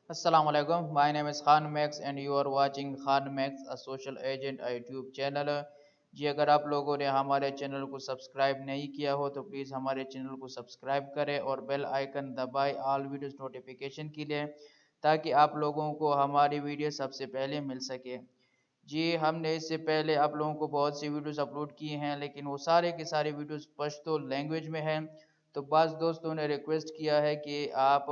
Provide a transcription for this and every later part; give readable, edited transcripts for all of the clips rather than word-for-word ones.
Assalamu alaikum. My name is Khan Max and you are watching Khan Max, a social agent YouTube channel. जी अगर आप लोगों ने हमारे चैनल को सब्सक्राइब नहीं किया हो तो प्लीज़ हमारे चैनल को सब्सक्राइब करें और बेल आइकन दबाएं ऑल वीडियोस नोटिफिकेशन के लिए, ताकि आप लोगों को हमारी वीडियो सबसे पहले मिल सके। जी हमने इससे पहले आप लोगों को बहुत सी वीडियोस अपलोड किए हैं, लेकिन वो सारे के सारे वीडियोस पश्तो लैंग्वेज में हैं। तो बस दोस्तों ने रिक्वेस्ट किया है कि आप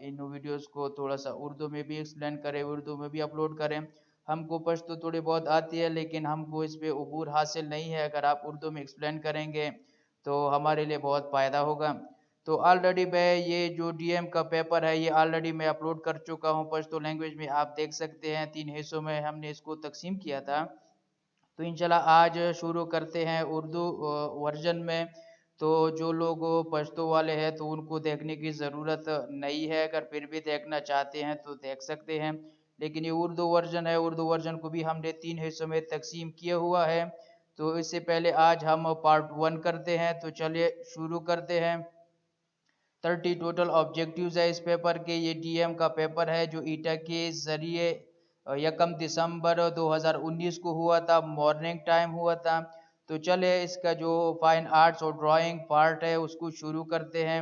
इन वीडियोस को थोड़ा सा उर्दू में भी एक्सप्लेन करें, उर्दू में भी अपलोड करें। हमको पश्तो थोड़ी बहुत आती है, लेकिन हमको इस पे अबूर हासिल नहीं है। अगर आप उर्दू में एक्सप्लेन करेंगे तो हमारे लिए बहुत फ़ायदा होगा। तो ऑलरेडी मैं ये जो डीएम का पेपर है ये ऑलरेडी मैं अपलोड कर चुका हूँ पश्तो लैंग्वेज में। आप देख सकते हैं 3 हिस्सों में हमने इसको तकसीम किया था। तो इंशाल्लाह आज शुरू करते हैं उर्दू वर्जन में। तो जो लोग पश्तो वाले हैं तो उनको देखने की ज़रूरत नहीं है, अगर फिर भी देखना चाहते हैं तो देख सकते हैं। लेकिन ये उर्दू वर्जन है, उर्दू वर्जन को भी हमने 3 हिस्सों में तकसीम किया हुआ है। तो इससे पहले आज हम पार्ट 1 करते हैं, तो चलिए शुरू करते हैं। 30 टोटल ऑब्जेक्टिव्स है इस पेपर के। ये डीएम का पेपर है जो ईटा के ज़रिए 1 दिसंबर 2019 को हुआ था, मॉर्निंग टाइम हुआ था। तो चले इसका जो फाइन आर्ट्स और ड्राइंग पार्ट है उसको शुरू करते हैं।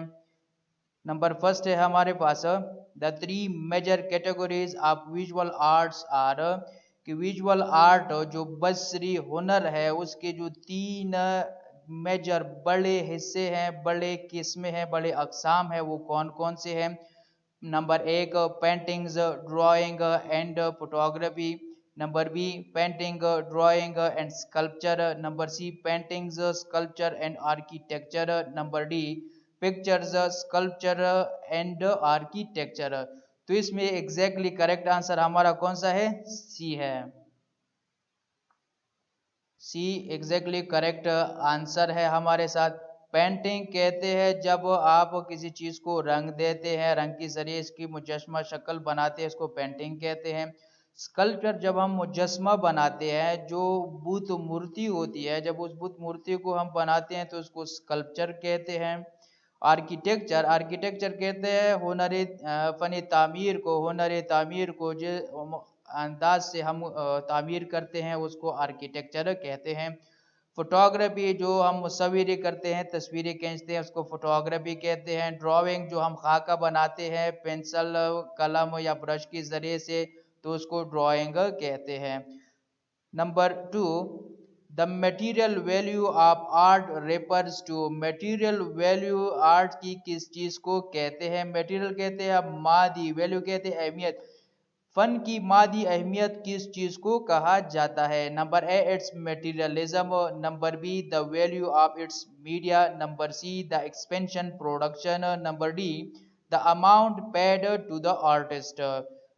नंबर फर्स्ट है हमारे पास the 3 major categories of visual arts are, कि विजुअल आर्ट जो बसरी हुनर है उसके जो 3 मेजर बड़े हिस्से हैं, बड़े किस्में हैं, बड़े अकसाम हैं, वो कौन कौन से हैं। Number 1 paintings, drawing and photography. Number B painting, drawing and sculpture. Number C paintings, sculpture and architecture. Number D pictures, sculpture and architecture. तो इसमें एग्जैक्टली करेक्ट आंसर हमारा कौन सा है? सी है। सी एग्जैक्टली करेक्ट आंसर है हमारे साथ। पेंटिंग कहते हैं जब आप किसी चीज को रंग देते हैं, रंग के जरिए इसकी मुजस्मा शक्ल बनाते हैं, इसको पेंटिंग कहते हैं। स्कल्पचर जब हम मुजस्मा बनाते हैं, जो बुत मूर्ति होती है, जब उस बुत मूर्ति को हम बनाते हैं तो उसको स्कल्पचर कहते हैं। आर्किटेक्चर, आर्किटेक्चर कहते हैं हुनर फनी तामीर को, हुनर तामीर को जो अंदाज से हम तामीर करते हैं उसको आर्किटेक्चर कहते हैं। फोटोग्राफी जो हम मुसव्विरी करते हैं, तस्वीरें खींचते हैं, उसको फोटोग्राफी कहते हैं। ड्राइंग जो हम खाका बनाते हैं पेंसिल, कलम या ब्रश के जरिए से, तो उसको ड्राइंग कहते हैं। Number 2, the material value of art refers to, material value art की किस चीज को कहते हैं? मटेरियल कहते हैं मादी, वैल्यू कहते हैं अहमियत। फन की मादी अहमियत किस चीज को कहा जाता है? Number A it's materialism. Number B the value of it's media. Number C the expansion production. Number D the amount paid to the artist.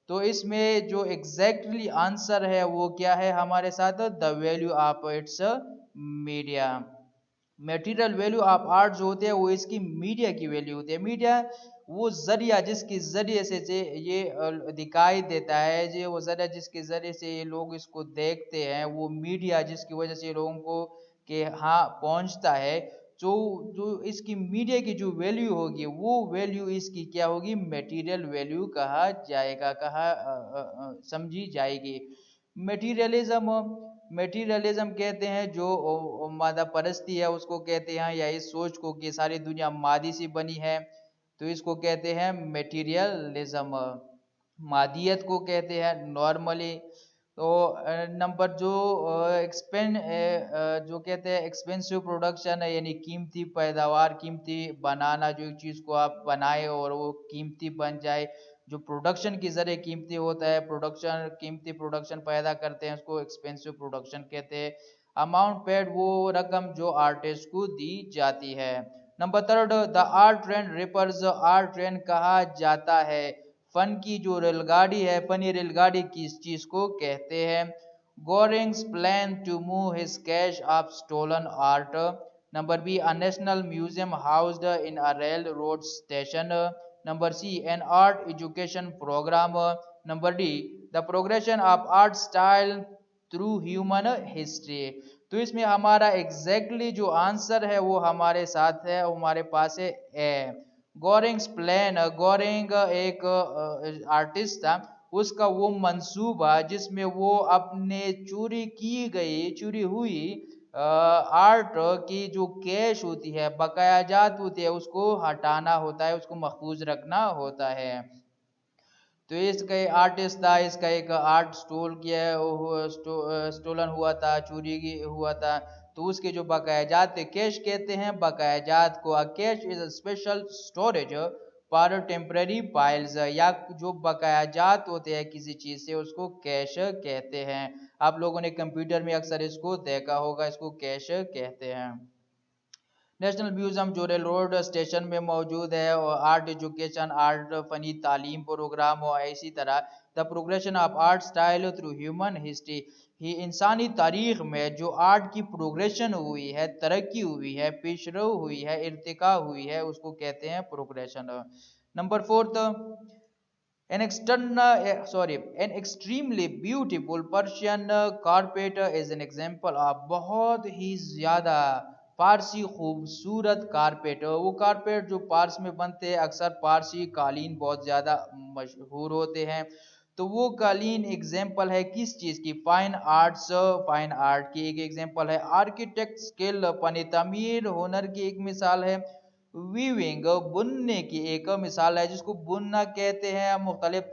तो इसमें जो एग्जैक्टली आंसर है वो क्या है हमारे साथ? The value of it's media. Material value of art जो होते हैं वो इसकी मीडिया की वैल्यू होती है। मीडिया वो जरिया जिसके जरिए से ये दिखाई देता है, जो वो जरिया जिसके जरिए से ये लोग इसको देखते हैं, वो मीडिया जिसकी वजह से लोगों को के हाँ पहुंचता है। जो जो इसकी मीडिया की जो वैल्यू होगी वो वैल्यू इसकी क्या होगी? मटेरियल वैल्यू कहा जाएगा, समझी जाएगी। मटेरियलिज्म, मटेरियलिज्म कहते हैं जो मादा परस्ती है उसको कहते हैं, या इस सोच को कि सारी दुनिया मादी सी बनी है, तो इसको कहते हैं मटेरियलिज्म। मादियत को कहते हैं नॉर्मली। तो नंबर जो एक्सपेंड जो कहते हैं एक्सपेंसिव प्रोडक्शन है, यानी कीमती पैदावार, कीमती बनाना, जो चीज़ को आप बनाए और वो कीमती बन जाए, जो प्रोडक्शन के जरिए कीमती होता है, प्रोडक्शन कीमती प्रोडक्शन पैदा करते हैं, उसको एक्सपेंसिव प्रोडक्शन कहते हैं। अमाउंट पेड वो रकम जो आर्टिस्ट को दी जाती है। Number 3, the art train reapers, art train कहा जाता है फन की जो रेलगाड़ी है, फनी रेलगाड़ी किस चीज को कहते हैं? Goering's plan to move his cache of stolen art. Number B a national museum housed in a railroad station. Number C an art education program. Number D the progression of art style through human history. तो इसमें हमारा exactly जो answer है वो हमारे साथ है, हमारे पास है ए, गोरिंग्स प्लान, गोरिंग एक आर्टिस्ट था, उसका वो मंसूबा जिसमें वो अपने चोरी हुई आर्ट की जो कैश होती है, बकायाजात होती है, उसको हटाना होता है, उसको महफूज रखना होता है। तो इसका एक आर्टिस्ट था, इसका एक आर्ट स्टोल किया है, स्टोलन हुआ था, हुआ था। तो उसके जो बकायाजात थे, कैश कहते हैं बकायाजात को। Cash is a special storage for temporary files, या जो बकायाजात होते हैं किसी चीज से, उसको कैश कहते हैं। आप लोगों ने कंप्यूटर में अक्सर इसको देखा होगा, इसको कैश कहते हैं। नेशनल म्यूजियम जो रेल रोड स्टेशन में मौजूद है, और आर्ट एजुकेशन, आर्ट फनी तालीम प्रोग्राम, और इसी तरह the progression of art style through human history, ही इंसानी तारीख में जो आर्ट की प्रोग्रेशन हुई है, तरक्की हुई है, पेशरव हुई है, इर्तिका हुई है, उसको कहते हैं progression. Number fourth, an extremely beautiful Persian carpet is an example of बहुत ही ज्यादा पारसी खूबसूरत कारपेट। वो कारपेट जो पारस में बनते हैं, अक्सर पारसी कालीन बहुत ज्यादा मशहूर होते हैं। तो वो कालीन एग्जाम्पल है किस चीज की? फाइन आर्ट्स, फाइन आर्ट की एक एग्जाम्पल है। आर्किटेक्ट स्किल, फन तमीर हुनर की एक मिसाल है। वीविंग, बुनने की एक मिसाल है, जिसको बुनना कहते हैं। मुख्तलिफ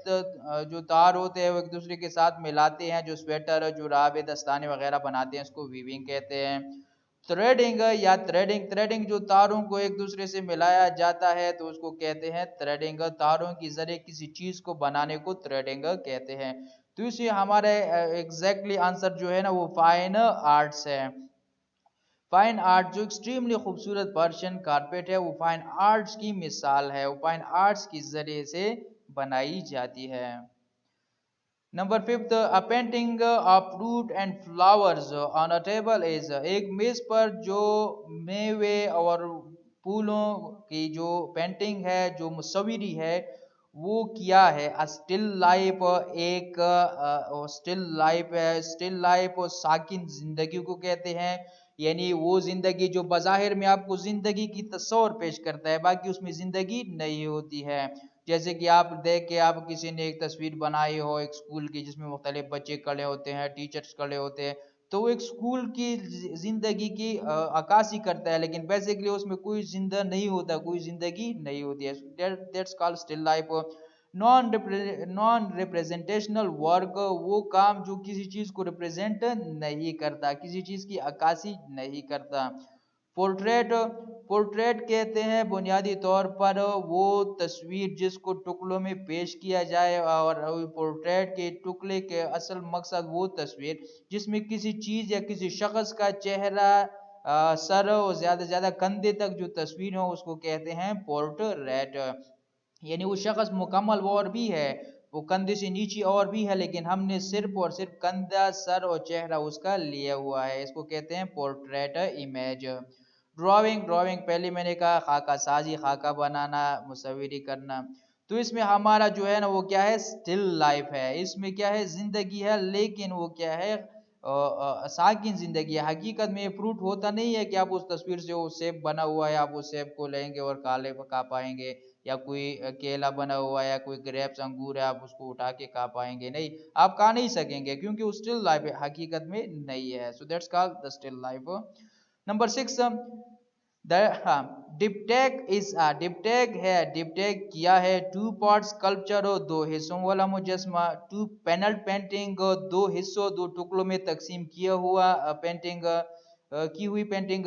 जो तार होते हैं वो एक दूसरे के साथ मिलाते हैं, जो स्वेटर, जुराबे, दस्ताने वगैरह बनाते हैं, उसको वीविंग कहते हैं। थ्रेडिंग या थ्रेडिंग, थ्रेडिंग जो तारों को एक दूसरे से मिलाया जाता है, तो उसको कहते हैं थ्रेडिंग। तारों की जरिए किसी चीज को बनाने को थ्रेडिंग कहते हैं। तो इसे हमारे एग्जैक्टली आंसर जो है ना, वो फाइन आर्ट्स है। फाइन आर्ट जो एक्सट्रीमली खूबसूरत पर्शियन कारपेट है, वो फाइन आर्ट्स की मिसाल है, वो फाइन आर्ट्स के जरिए से बनाई जाती है। Number fifth, a painting of fruit and flowers on a table is, एक मेज पर जो मेवे और फूलों की जो पेंटिंग है, जो मुसव्विरी है, वो किया है। स्टिल लाइफ, एक स्टिल लाइफ है। स्टिल लाइफ और साकिन जिंदगी को कहते हैं, यानी वो जिंदगी जो बज़ाहिर में आपको जिंदगी की तस्वर पेश करता है, बाकी उसमें जिंदगी नहीं होती है। जैसे कि आप देख के, आप किसी ने एक तस्वीर बनाई हो एक स्कूल की, जिसमें मुख्तलिफ बच्चे खड़े होते हैं, टीचर्स खड़े होते हैं, तो वो एक स्कूल की जिंदगी की अक्कासी करता है, लेकिन बेसिकली उसमें कोई जिंदा नहीं होता, कोई जिंदगी नहीं होती है। That's called still life. Non representational work, वो काम जो किसी चीज को रिप्रेजेंट नहीं करता, किसी चीज की अक्कासी नहीं करता। पोर्ट्रेट, पोर्ट्रेट कहते हैं बुनियादी तौर पर वो तस्वीर जिसको टुकड़ों में पेश किया जाए, और पोर्ट्रेट के टुकड़े के असल मकसद वो तस्वीर जिसमें किसी चीज या किसी शख्स का चेहरा, सर और ज्यादा से ज्यादा कंधे तक जो तस्वीर हो, उसको कहते हैं पोर्ट्रेट। यानी वो शख्स मुकम्मल वो और भी है, वो कंधे से नीचे और भी है, लेकिन हमने सिर्फ और सिर्फ कंधा, सर और चेहरा उसका लिया हुआ है, इसको कहते हैं पोर्ट्रेट इमेज। ड्राइंग, ड्राइंग पहले मैंने कहा खाका साजी, खाका बनाना, मुसव्विरी करना। तो इसमें हमारा जो है ना, वो क्या है? स्टिल लाइफ है। इसमें क्या है? जिंदगी है, लेकिन वो क्या है? साकिन जिंदगी है। हकीकत में ये फ्रूट होता नहीं है कि आप उस तस्वीर से, वो सेब बना हुआ है, आप उस सेब को लेंगे और काले खा पाएंगे, या कोई केला बना हुआ है, या कोई ग्रेप्स अंगूर है, आप उसको उठा के खा पाएंगे? नहीं, आप खा नहीं सकेंगे, क्योंकि वो स्टिल लाइफ है, हकीकत में नहीं है। So that's called the still life. Number six, diptych is, diptych है, डिप्टेक किया है टू पार्ट्स स्कल्पचर, दो हिस्सों वाला मुजस्मा। टू पैनल पेंटिंग, दो हिस्सों, दो टुकड़ों में तकसीम किया हुआ पेंटिंग, की हुई पेंटिंग।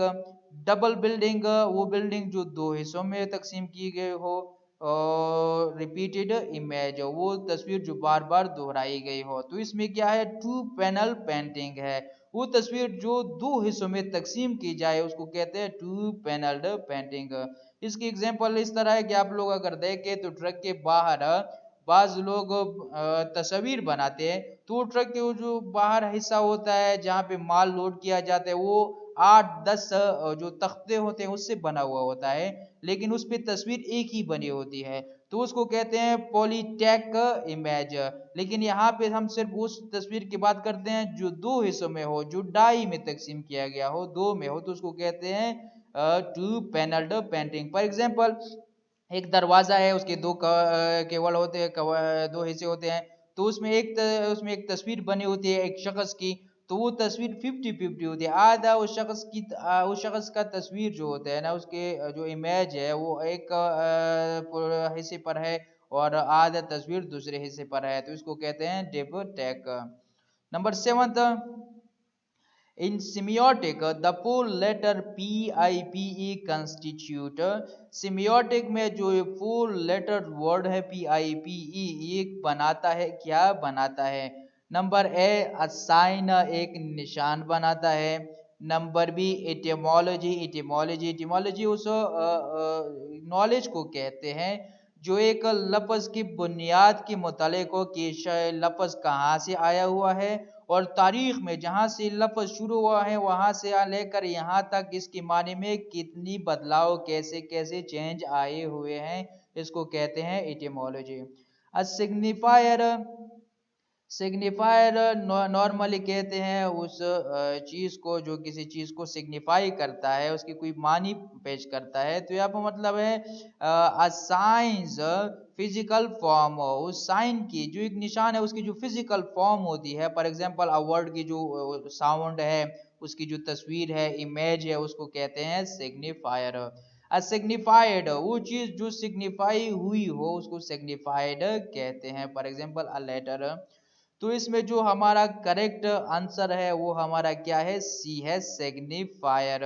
डबल बिल्डिंग, वो बिल्डिंग जो दो हिस्सों में तकसीम की गई हो। और रिपीटेड इमेज, वो तस्वीर जो बार बार दोहराई गई हो। तो इसमें क्या है? टू पैनल पेंटिंग है, वो तस्वीर जो दो हिस्सों में तकसीम की जाए, उसको कहते हैं टू पैनल्ड पेंटिंग। इसकी एग्जांपल इस तरह है कि आप लोग अगर देखें तो ट्रक के बाहर बाज लोग तस्वीर बनाते हैं, तो ट्रक के वो जो बाहर हिस्सा होता है जहाँ पे माल लोड किया जाता है, वो 8-10 जो तख्ते होते हैं उससे बना हुआ होता है, लेकिन उस पे तस्वीर एक ही बनी होती है, तो उसको कहते हैं पॉलीटेक इमेज। लेकिन यहाँ पे हम सिर्फ उस तस्वीर की बात करते हैं जो दो हिस्सों में हो, जो डाई में तकसीम किया गया हो, दो में हो, तो उसको कहते हैं two panelled painting. For example, एक दरवाजा है, उसके दो केवल होते हैं, दो हिस्से होते हैं, तो उसमें एक तस्वीर बनी होती है एक शख्स की, तो वो तस्वीर 50-50 होती है। आधा उस शख्स का तस्वीर जो होता है ना, उसके जो इमेज है वो एक हिस्से पर है, और आधा तस्वीर दूसरे हिस्से पर है, तो इसको कहते हैं diptych. Number 7, in semiotic, the full letter PIPE constitute, semiotic में जो full letter word है PIPE, ये बनाता है, क्या बनाता है? नंबर ए असाइन, एक निशान बनाता है। नंबर बी एटिमोलॉजी, एटिमोलॉजी उस नॉलेज को कहते हैं जो एक लफ्ज की बुनियाद के मुतालिक हो कि लफ्ज कहाँ से आया हुआ है, और तारीख में जहाँ से लफ्ज शुरू हुआ है वहाँ से लेकर यहाँ तक इसके माने में कितनी बदलाव, कैसे कैसे चेंज आए हुए हैं, इसको कहते हैं एटिमोलॉजी। अ सिग्निफायर, सिग्निफायर नॉर्मली कहते हैं उस चीज को जो किसी चीज को सिग्निफाई करता है, उसकी कोई मानी पेश करता है। तो यहाँ पर मतलब है अ साइंस फिजिकल फॉर्म, उस साइन की जो एक निशान है उसकी जो फिजिकल फॉर्म होती है। फॉर एग्जांपल अ वर्ड की जो साउंड है, उसकी जो तस्वीर है, इमेज है, उसको कहते हैं सिग्निफायर। अ सिग्निफाइड, वो चीज जो सिग्निफाई हुई हो उसको सिग्निफाइड कहते हैं। For example a letter. तो इसमें जो हमारा करेक्ट आंसर है वो हमारा क्या है? सी है, सिग्निफायर।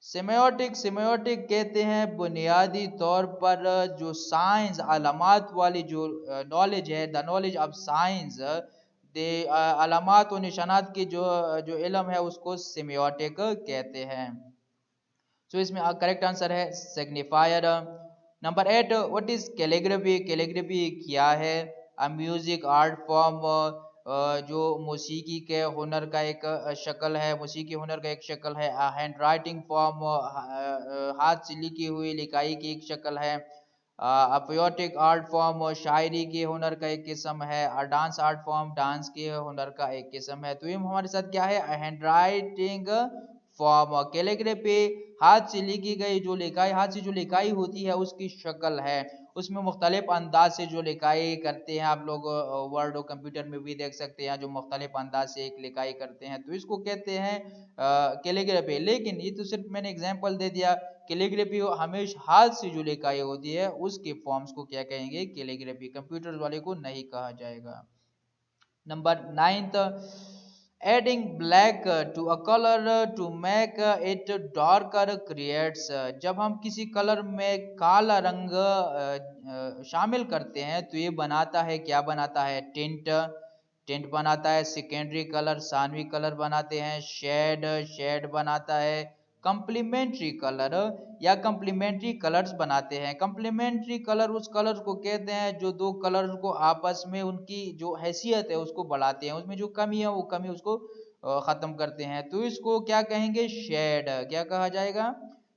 सेमियोटिक, सेमियोटिक कहते हैं बुनियादी तौर पर जो साइंस अलामात वाली जो नॉलेज है, द नॉलेज ऑफ साइंस, दे अलामात और निशानात की जो जो इल्म है उसको सेमियोटिक कहते हैं। सो इसमें करेक्ट आंसर है signifier. Number 8, what is calligraphy? Calligraphy क्या है? अ म्यूजिक आर्ट फॉर्म, जो मौसीकी के हुनर का एक शक्ल है, मौसीकी हुनर का एक शक्ल है। हैंड राइटिंग फॉर्म, हाथ से लिखी हुई लिखाई की एक शक्ल है। पोएटिक आर्ट फॉर्म, शायरी के हुनर का एक किस्म है। डांस आर्ट फॉर्म, डांस के हुनर का एक किस्म है। तो ये हमारे साथ क्या है? Hand writing form. कैलीग्राफी हाथ से लिखी गई जो लिखाई, हाथ से जो लिखाई होती है उसकी शक्ल है, उसमें मुख्तलिफ अंदाज से जो लिखाई करते हैं, आप लोग वर्ड और कंप्यूटर में भी देख सकते हैं जो मुख्तलिफ अंदाज से एक लिखाई करते हैं, तो इसको कहते हैं कैलीग्राफी। लेकिन ये तो सिर्फ मैंने एग्जांपल दे दिया। कैलीग्राफी हमेशा हाथ से जो लिखाई होती है उसके फॉर्म्स को क्या कहेंगे? कैलीग्राफी। कंप्यूटर वाले को नहीं कहा जाएगा। Number 9, adding black to a colour to make it darker creates, जब हम किसी कलर में काला रंग शामिल करते हैं तो ये बनाता है, क्या बनाता है? टिंट, टिंट बनाता है। सेकेंडरी कलर, सानवी कलर बनाते हैं। शेड, शेड बनाता है। कंप्लीमेंट्री कलर या कंप्लीमेंट्री कलर्स बनाते हैं। कंप्लीमेंट्री कलर उस कलर को कहते हैं जो दो कलर को आपस में उनकी जो हैसियत है उसको बढ़ाते हैं, उसमें जो कमी है वो कमी उसको खत्म करते हैं, तो इसको क्या कहेंगे? शेड। क्या कहा जाएगा?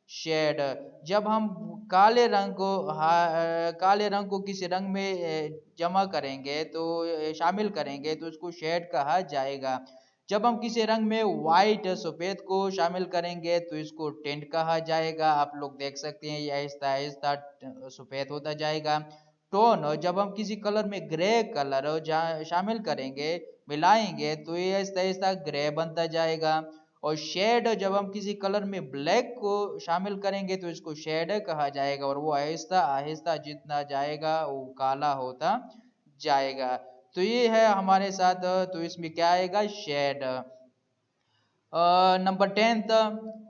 शेड। जब हम काले रंग को काले रंग को किसी रंग में जमा करेंगे तो शामिल करेंगे तो उसको शेड कहा जाएगा। जब हम किसी रंग में व्हाइट सफेद को शामिल करेंगे तो इसको टिंट कहा जाएगा। आप लोग देख सकते हैं ये आहिस्ता आहिस्ता सफेद होता जाएगा। टोन, जब हम किसी कलर में ग्रे कलर शामिल करेंगे, मिलाएंगे तो ये आहिस्ता आहिस्ता ग्रे बनता जाएगा। और शेड, जब हम किसी कलर में ब्लैक को शामिल करेंगे तो इसको शेड कहा जाएगा, और वो आहिस्ता आहिस्ता जितना जाएगा वो काला होता जाएगा। तो ये है हमारे साथ, तो इसमें क्या आएगा? Shade. Number 10,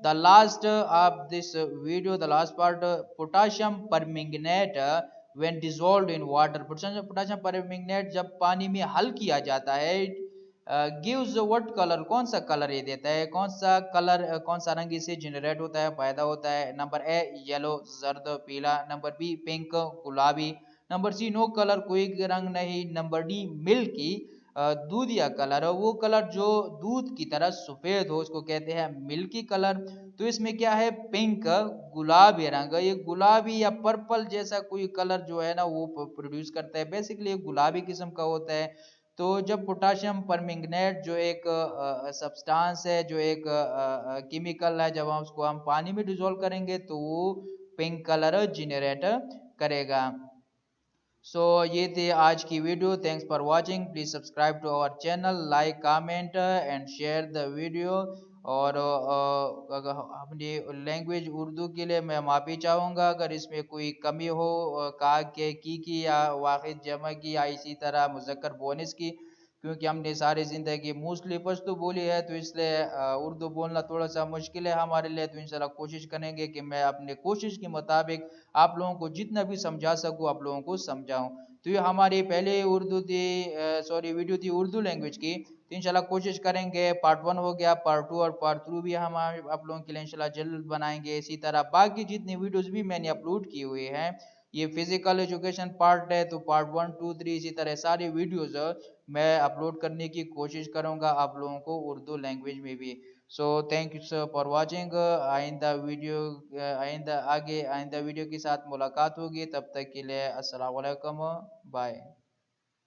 the last of this video, the last part, potassium permanganate when dissolved in water, potassium permanganate जब पानी में हल किया जाता है, गिव्स व्हाट कलर, कौन सा कलर ये देता है? कौन सा कलर, कौन सा रंग इसे जनरेट होता है, पैदा होता है? नंबर ए येलो, जर्द पीला। नंबर बी पिंक, गुलाबी। नंबर सी नो कलर, कोई रंग नहीं। नंबर डी मिल्की, दूध या कलर, वो कलर जो दूध की तरह सफेद हो उसको कहते हैं मिल्की कलर। तो इसमें क्या है? पिंक, गुलाबी रंग, ये गुलाबी या पर्पल जैसा कोई कलर जो है ना वो प्रोड्यूस करता है, बेसिकली गुलाबी किस्म का होता है। तो जब पोटाशियम परमैंगनेट जो एक सब्सटेंस है, जो एक केमिकल है, जब हम उसको हम पानी में डिसॉल्व करेंगे तो वो पिंक कलर जनरेट करेगा। सो ये थे आज की video. Thanks for watching. Please subscribe to our channel, like, comment and share the video. और अगर अपनी लैंग्वेज उर्दू के लिए मैं माफ़ी चाहूँगा अगर इसमें कोई कमी हो, का के की या वाहिद जमा की या इसी तरह मुज़क्कर बोनस की, क्योंकि हमने सारी ज़िंदगी मोस्टली पश्तो बोली है, तो इसलिए उर्दू बोलना थोड़ा सा मुश्किल है हमारे लिए। तो इंशाल्लाह कोशिश करेंगे कि मैं अपने कोशिश के मुताबिक आप लोगों को जितना भी समझा सकूँ आप लोगों को समझाऊँ। तो ये हमारी पहले उर्दू थी, सॉरी वीडियो थी उर्दू लैंग्वेज की। तो इंशाल्लाह कोशिश करेंगे, पार्ट 1 हो गया, पार्ट 2 और पार्ट 3 भी हम आप लोगों के लिए इंशाल्लाह जल्द बनाएंगे। इसी तरह बाकी जितनी वीडियोस भी मैंने अपलोड की हुई हैं, ये फिजिकल एजुकेशन पार्ट है, तो पार्ट 1 2 3 इसी तरह सारी वीडियोस मैं अपलोड करने की कोशिश करूंगा आप लोगों को उर्दू लैंग्वेज में भी। So thank you for watching. आइंदा वीडियो आइंदा वीडियो के साथ मुलाकात होगी, तब तक के लिए अस्सलाम वालेकुम, बाय।